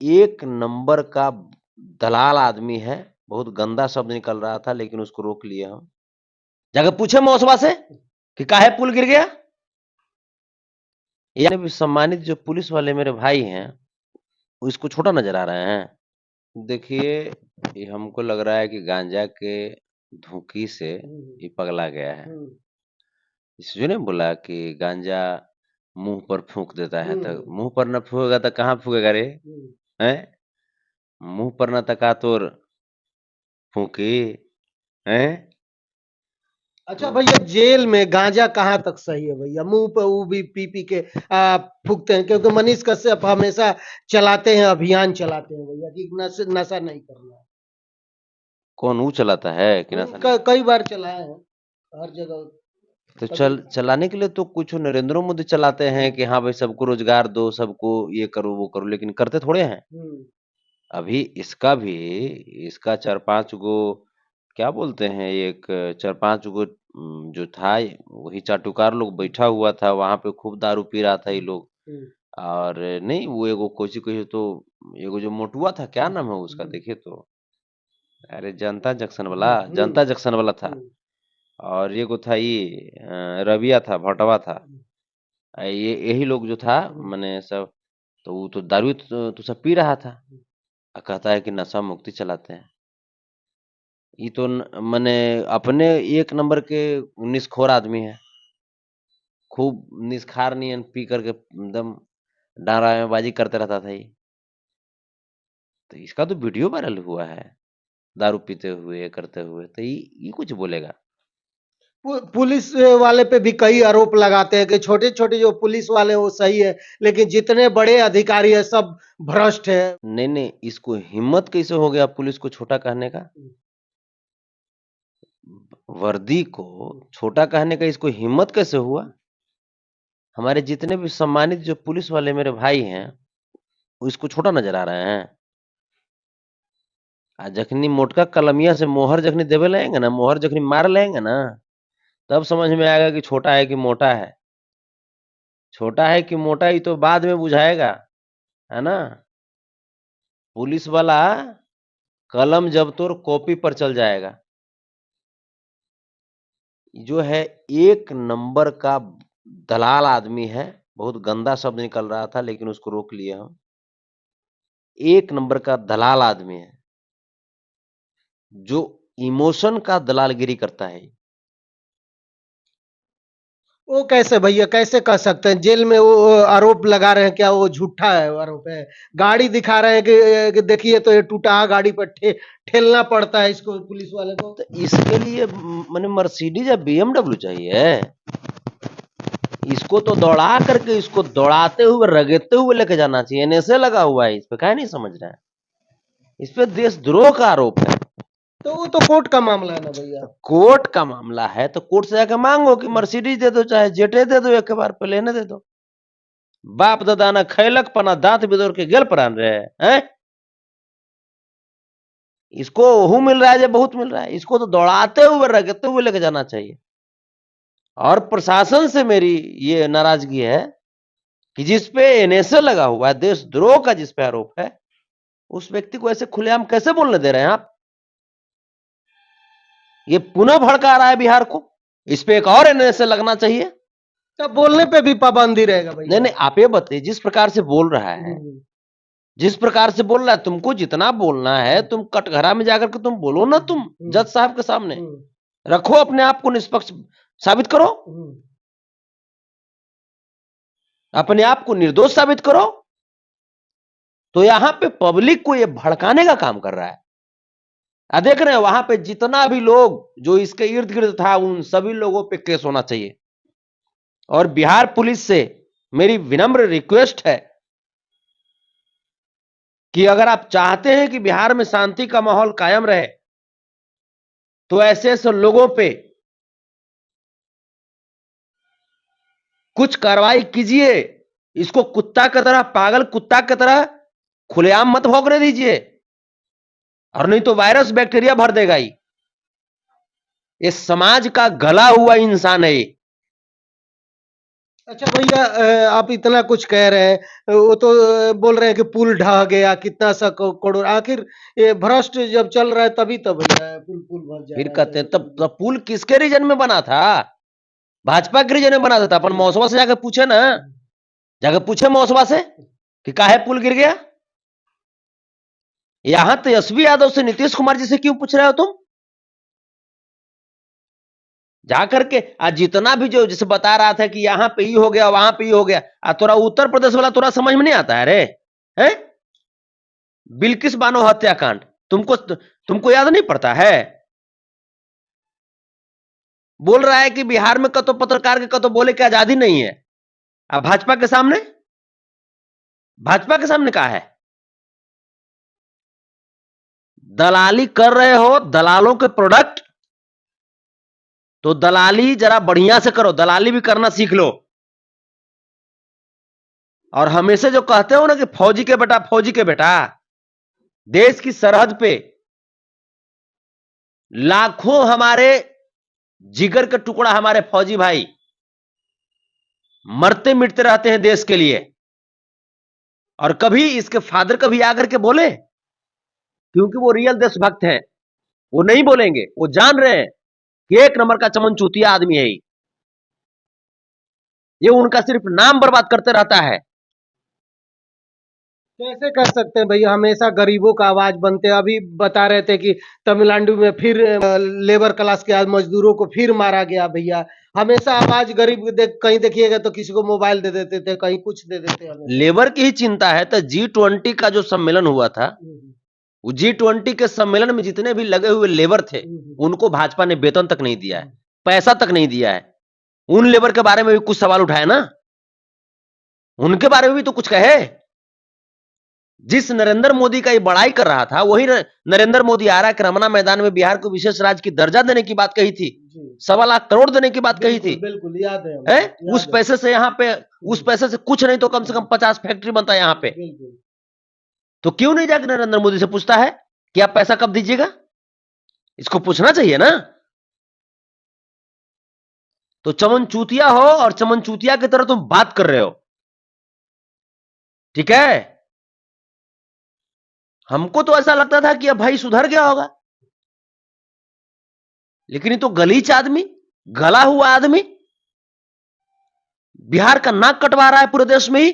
एक नंबर का दलाल आदमी है। बहुत गंदा शब्द निकल रहा था लेकिन उसको रोक लिए हम। जाकर पूछे मौसवा से कि काहे पुल गिर गया। यानी भी सम्मानित जो पुलिस वाले मेरे भाई हैं वो इसको छोटा नजर आ रहे हैं। देखिए, ये हमको लग रहा है कि गांजा के धुकी से ये पगला गया है। इसने ने बोला कि गांजा मुंह पर फूंक देता है, तो मुंह पर न फूकेगा तो कहाँ फूकेगा रे? हैं? मुंह पर न तका तोर फूकी हैं? अच्छा भैया, जेल में गांजा कहाँ तक सही है भैया? मुंह पे वो भी पी पी के फूकते हैं, क्योंकि मनीष कश्यप हमेशा चलाते हैं, अभियान चलाते हैं भैया कि नशा नहीं करना है। कौन ऊ चलाता है कि नशा नहीं? कई बार चलाए हैं हर जगह। तो कभी चलाने के लिए तो कुछ नरेंद्र मोदी चलाते हैं कि हाँ भाई सबको रोजगार दो, सबको ये करो वो करो, लेकिन करते थोड़े हैं। अभी इसका भी, इसका 4-5 गो क्या बोलते हैं, एक 4-5 गो जो था वही चाटुकार लोग बैठा हुआ था वहां पे, खूब दारू पी रहा था ये लोग। और नहीं, वो एगो कोची कोची तो एगो जो मोटुआ था, क्या नाम है उसका, देखिए तो, अरे जनता जंक्शन वाला था। और ये को था ये रबिया था, भटवा था। ये यही लोग जो था मैंने सब, तो वो तो दारू तो सब पी रहा था। कहता है कि नशा मुक्ति चलाते हैं। ये तो मैंने अपने एक नंबर के निस्खोर आदमी है। खूब निस्खार नियन पी करके एकदम डारामेबाजी करते रहता था ये। तो इसका तो वीडियो वायरल हुआ है दारू पीते हुए करते हुए, तो ये कुछ बोलेगा? पुलिस वाले पे भी कई आरोप लगाते हैं कि छोटे छोटे जो पुलिस वाले हैं वो सही है, लेकिन जितने बड़े अधिकारी है सब भ्रष्ट है। नहीं नहीं, इसको हिम्मत कैसे हो गया पुलिस को छोटा कहने का? वर्दी को छोटा कहने का इसको हिम्मत कैसे हुआ? हमारे जितने भी सम्मानित जो पुलिस वाले मेरे भाई हैं वो इसको छोटा नजर आ रहे हैं। आ जखनी मोटका कलमिया से मोहर जखनी देवे लेंगे ना, मोहर जखनी मार लेंगे ना, तब समझ में आएगा कि छोटा है कि मोटा है। छोटा है कि मोटा ही तो बाद में बुझाएगा, है ना? पुलिस वाला कलम जब तोर कॉपी पर चल जाएगा। जो है एक नंबर का दलाल आदमी है। बहुत गंदा शब्द निकल रहा था लेकिन उसको रोक लिए हम। एक नंबर का दलाल आदमी है जो इमोशन का दलालगिरी करता है। वो कैसे भैया, कैसे कह सकते हैं? जेल में वो आरोप लगा रहे हैं, क्या वो झूठा है? आरोप है। गाड़ी दिखा रहे हैं कि देखिए तो ये टूटा गाड़ी पर ठेलना पड़ता है इसको, पुलिस वाले को। तो इसके लिए मैंने मर्सिडीज या बीएमडब्ल्यू चाहिए? इसको तो दौड़ा करके, इसको दौड़ाते हुए रगड़ते हुए लेके जाना चाहिए। एनएसए लगा हुआ है इस पे, क्या नहीं समझ रहे हैं? इस पे देशद्रोह का आरोप है। तो वो तो कोर्ट का मामला है ना भैया। कोर्ट का मामला है तो कोर्ट से जाके मांगो कि मर्सिडीज दे दो, चाहे जेटे दे दो, एक बार पे लेने दे दो। बाप दादा ना खैलक पना दांत बिदोर के गेल परान रहे हैं। इसको वो मिल रहा है जो बहुत मिल रहा है, इसको तो दौड़ाते हुए रगड़ते हुए लेके जाना चाहिए। और प्रशासन से मेरी ये नाराजगी है कि जिसपे एनएसए लगा हुआ है, देशद्रोह का जिसपे आरोप है, उस व्यक्ति को ऐसे खुलेआम कैसे बोलने दे रहे हैं आप? ये पुनः भड़का रहा है बिहार को। इस पे एक और एनएसए लगना चाहिए। तब बोलने पे भी पाबंदी रहेगा नहीं भैया? नहीं, आप ये बताइए, जिस प्रकार से बोल रहा है, जिस प्रकार से बोल रहा है, तुमको जितना बोलना है तुम कटघरा में जाकर के तुम बोलो ना, तुम जज साहब के सामने रखो अपने आप को निष्पक्ष, साबित करो अपने आप को, निर्दोष साबित करो। तो यहां पे पब्लिक को ये भड़काने का काम कर रहा है। देख रहे हैं वहां पे जितना भी लोग जो इसके इर्द गिर्द था, उन सभी लोगों पे केस होना चाहिए। और बिहार पुलिस से मेरी विनम्र रिक्वेस्ट है कि अगर आप चाहते हैं कि बिहार में शांति का माहौल कायम रहे, तो ऐसे ऐसे लोगों पे कुछ कार्रवाई कीजिए। इसको कुत्ता की तरह, पागल कुत्ता की तरह खुलेआम मत भौंकने दीजिए, और नहीं तो वायरस बैक्टीरिया भर देगा। ये समाज का गला हुआ इंसान है। अच्छा भैया, आप इतना कुछ कह रहे हैं, वो तो बोल रहे हैं कि पुल ढह गया, कितना सा करोड़, आखिर ये भ्रष्ट जब चल रहा है तभी तो भैया पुल पुल भर जा फिर रहा है, कहते कैसे हैं कर तब दिया। तब पुल किसके रीजन में बना था? भाजपा के रीजन में बना था। अपन जी। मौसवा से जाकर पूछे ना, जाकर पूछे मौसवा से कि काहे पुल गिर गया। यहां तेजस्वी यादव से नीतीश कुमार जी से क्यों पूछ रहे हो तुम? जा करके आज जितना भी जो जैसे बता रहा था कि यहाँ पे ही हो गया, वहां पे ही हो गया, तोरा उत्तर प्रदेश वाला तोरा समझ में नहीं आता है रे? हैं? बिल्किस बानो हत्याकांड तुमको तुमको याद नहीं पड़ता है? बोल रहा है कि बिहार में कतो पत्रकार के कतो बोले की आजादी नहीं है। अब भाजपा के सामने कहा है दलाली कर रहे हो, दलालों के प्रोडक्ट। तो दलाली जरा बढ़िया से करो, दलाली भी करना सीख लो। और हमेशा जो कहते हो ना कि फौजी के बेटा, फौजी के बेटा, देश की सरहद पे लाखों हमारे जिगर का टुकड़ा, हमारे फौजी भाई मरते मिटते रहते हैं देश के लिए। और कभी इसके फादर कभी आकर के बोले? क्योंकि वो रियल देशभक्त हैं, वो नहीं बोलेंगे। वो जान रहे हैं कि एक नंबर का चमन चूतिया आदमी है ये उनका सिर्फ नाम बर्बाद करते रहता है। कैसे कर सकते हैं भैया, हमेशा गरीबों का आवाज बनते हैं। अभी बता रहे थे कि तमिलनाडु में फिर लेबर क्लास के मजदूरों को फिर मारा गया भैया। हमेशा आवाज गरीब कहीं देखिएगा तो किसी को मोबाइल दे देते थे, कहीं कुछ दे देते हमेशा। लेबर की ही चिंता है। तो G20 का जो सम्मेलन हुआ था, वो G20 के सम्मेलन में जितने भी लगे हुए लेबर थे, उनको भाजपा ने वेतन तक नहीं दिया है, पैसा तक नहीं दिया है। उन लेबर के बारे में भी कुछ सवाल उठाए ना, उनके बारे में भी तो कुछ कहे। जिस नरेंद्र मोदी का ये बड़ाई कर रहा था, वही नरेंद्र मोदी आ रहा है कि रमना मैदान में बिहार को विशेष राज्य की दर्जा देने की बात कही थी, 1.25 लाख करोड़ देने की बात कही थी। बिल्कुल याद है, है? उस पैसे से यहाँ पे, उस पैसे से कुछ नहीं तो कम से कम 50 फैक्ट्री बनता है यहाँ पे। तो क्यों नहीं जाकर नरेंद्र मोदी से पूछता है कि आप पैसा कब दीजिएगा? इसको पूछना चाहिए ना। तो चमन चूतिया हो और चमन चूतिया की तरह तुम बात कर रहे हो, ठीक है? हमको तो ऐसा लगता था कि अब भाई सुधर गया होगा, लेकिन ये तो गलीच आदमी, गला हुआ आदमी बिहार का नाक कटवा रहा है पूरे देश में ही।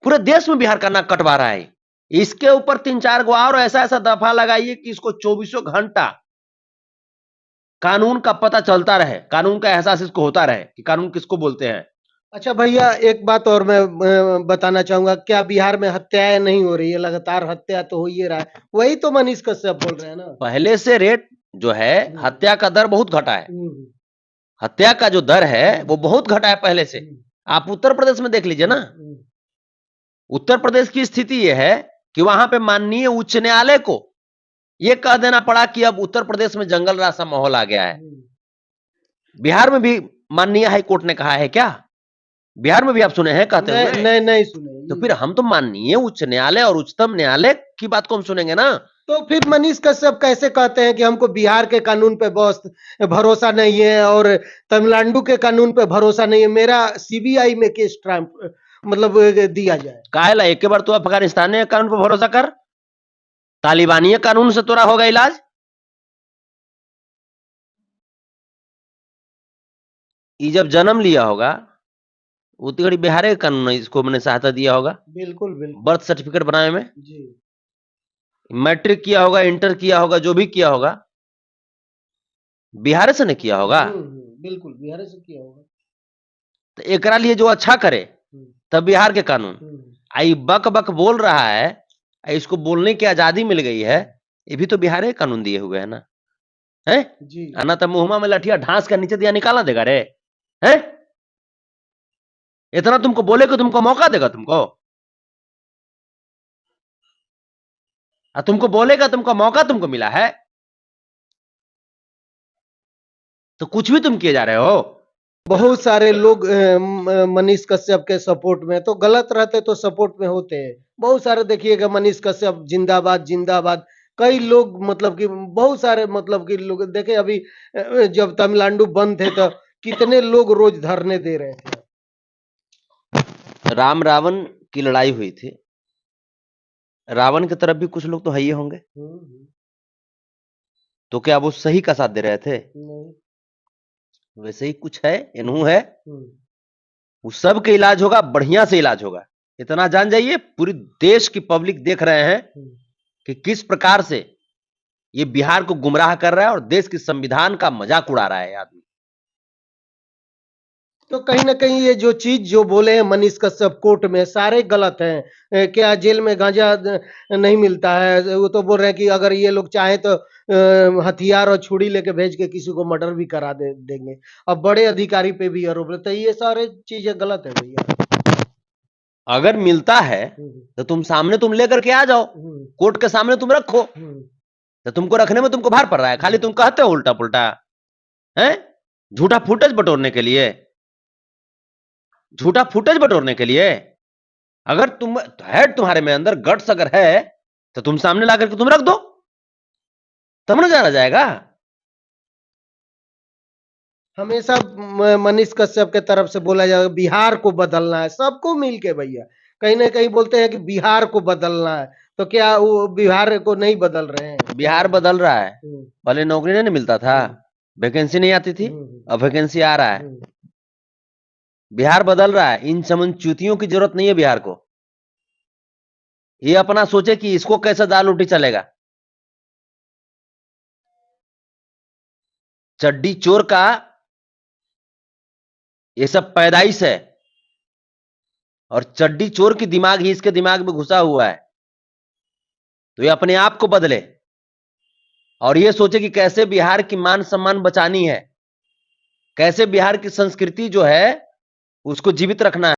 पूरे देश में बिहार का नाक कटवा रहा है। इसके ऊपर 3-4 गो और ऐसा ऐसा दफा लगाइए कि इसको 24 घंटा कानून का पता चलता रहे, कानून का एहसास इसको होता रहे कि कानून किसको बोलते हैं। अच्छा भैया, एक बात और मैं बताना चाहूंगा, क्या बिहार में हत्याएं नहीं हो रही है? लगातार हत्या तो हो ही रहा है, वही तो मनीष कश्यप बोल रहे हैं ना। पहले से रेट जो है हत्या का दर बहुत घटा है। हत्या का जो दर है वो बहुत घटा है पहले से। आप उत्तर प्रदेश में देख लीजिए ना, उत्तर प्रदेश की स्थिति यह है कि वहां पे माननीय उच्च न्यायालय को यह कह देना पड़ा कि अब उत्तर प्रदेश में जंगल राज सा माहौल आ गया है। बिहार में भी माननीय हाई कोर्ट ने कहा है क्या? बिहार में भी आप सुने हैं कहते हुए? नहीं सुने। तो फिर हम तो माननीय उच्च न्यायालय और उच्चतम न्यायालय की बात को हम सुनेंगे ना। तो फिर मनीष कश्यप कैसे कहते हैं कि हमको बिहार के कानून पे बस भरोसा नहीं है और तमिलनाडु के कानून पे भरोसा नहीं है, मेरा सीबीआई में केस मतलब दिया जाए? काहेला एक बार तू अफगानिस्तान के कानून पर भरोसा कर, तालिबानी कानून से तोरा होगा इलाज। ये जब जन्म लिया होगा उतनी घड़ी बिहार के कानून ने इसको मैंने सहायता दिया होगा बिल्कुल बिल्कुल। बर्थ सर्टिफिकेट बनाने में। जी। मैट्रिक किया होगा, इंटर किया होगा, जो भी किया होगा बिहार से नहीं किया होगा। बिल्कुल बिहार से किया होगा। तो एकरा लिए जो अच्छा करे तब बिहार के कानून। आई बक बक बोल रहा है, इसको बोलने की आजादी मिल गई है, ये भी तो बिहार के कानून दिए हुए है ना। है जी। आना तो मुहमा में लठिया ढांस कर नीचे दिया निकाला देगा रे? है इतना तुमको बोले कि तुमको मौका देगा? तुमको बोलेगा, तुमको मौका तुमको मिला है तो कुछ भी तुम किए जा रहे हो। बहुत सारे लोग मनीष कश्यप के सपोर्ट में, तो गलत रहते तो सपोर्ट में होते हैं। बहुत सारे देखिएगा, मनीष कश्यप जिंदाबाद जिंदाबाद। कई लोग मतलब कि बहुत सारे मतलब कि लोग देखे अभी जब तमिलनाडु बंद थे तो कितने लोग रोज धरने दे रहे थे। राम रावण की लड़ाई हुई थी, रावण की तरफ भी कुछ लोग तो है ही होंगे, तो क्या वो सही का साथ दे रहे थे? नहीं। वैसे ही कुछ है, इन्हू है, वो सब का इलाज होगा, बढ़िया से इलाज होगा। इतना जान जाइए, पूरी देश की पब्लिक देख रहे हैं कि किस प्रकार से ये बिहार को गुमराह कर रहा है और देश के संविधान का मजाक उड़ा रहा है आदमी। तो कहीं ना कहीं ये जो चीज जो बोले हैं मनीष कश्यप कोर्ट में सारे गलत हैं। क्या जेल में गांजा नहीं मिलता है? वो तो बोल रहे हैं कि अगर ये लोग चाहे तो हथियार और छुरी लेके भेज के किसी को मर्डर भी करा देंगे। अब बड़े अधिकारी पे भी आरोप लगता है, ये सारे चीजें गलत है भैया। अगर मिलता है तो तुम सामने तुम लेकर के आ जाओ, कोर्ट के सामने तुम रखो। तो तुमको रखने में तुमको भार पड़ रहा है, खाली तुम कहते हो उल्टा पुल्टा है, झूठा फुटेज बटोरने के लिए, झूठा फुटेज बटोरने के लिए। अगर तुम है, तुम्हारे में अंदर गट्स अगर है तो तुम सामने ला करके तुम रख दो, तब ना जाना जाएगा। हमेशा मनीष कश्यप के तरफ से बोला जाएगा बिहार को बदलना है, सबको मिलके भैया। कहीं ना कहीं बोलते हैं कि बिहार को बदलना है, तो क्या वो बिहार को नहीं बदल रहे हैं? बिहार बदल रहा है। पहले नौकरी नहीं मिलता था, वैकेंसी नहीं आती थी, अब वैकेंसी आ रहा है। बिहार बदल रहा है, इन चमनचूतियों की जरूरत नहीं है बिहार को। ये अपना सोचे कि इसको कैसे दाल रोटी चलेगा। चड्डी चोर का ये सब पैदाइश है, और चड्डी चोर की दिमाग ही इसके दिमाग में घुसा हुआ है। तो ये अपने आप को बदले और ये सोचे कि कैसे बिहार की मान सम्मान बचानी है, कैसे बिहार की संस्कृति जो है उसको जीवित रखना है।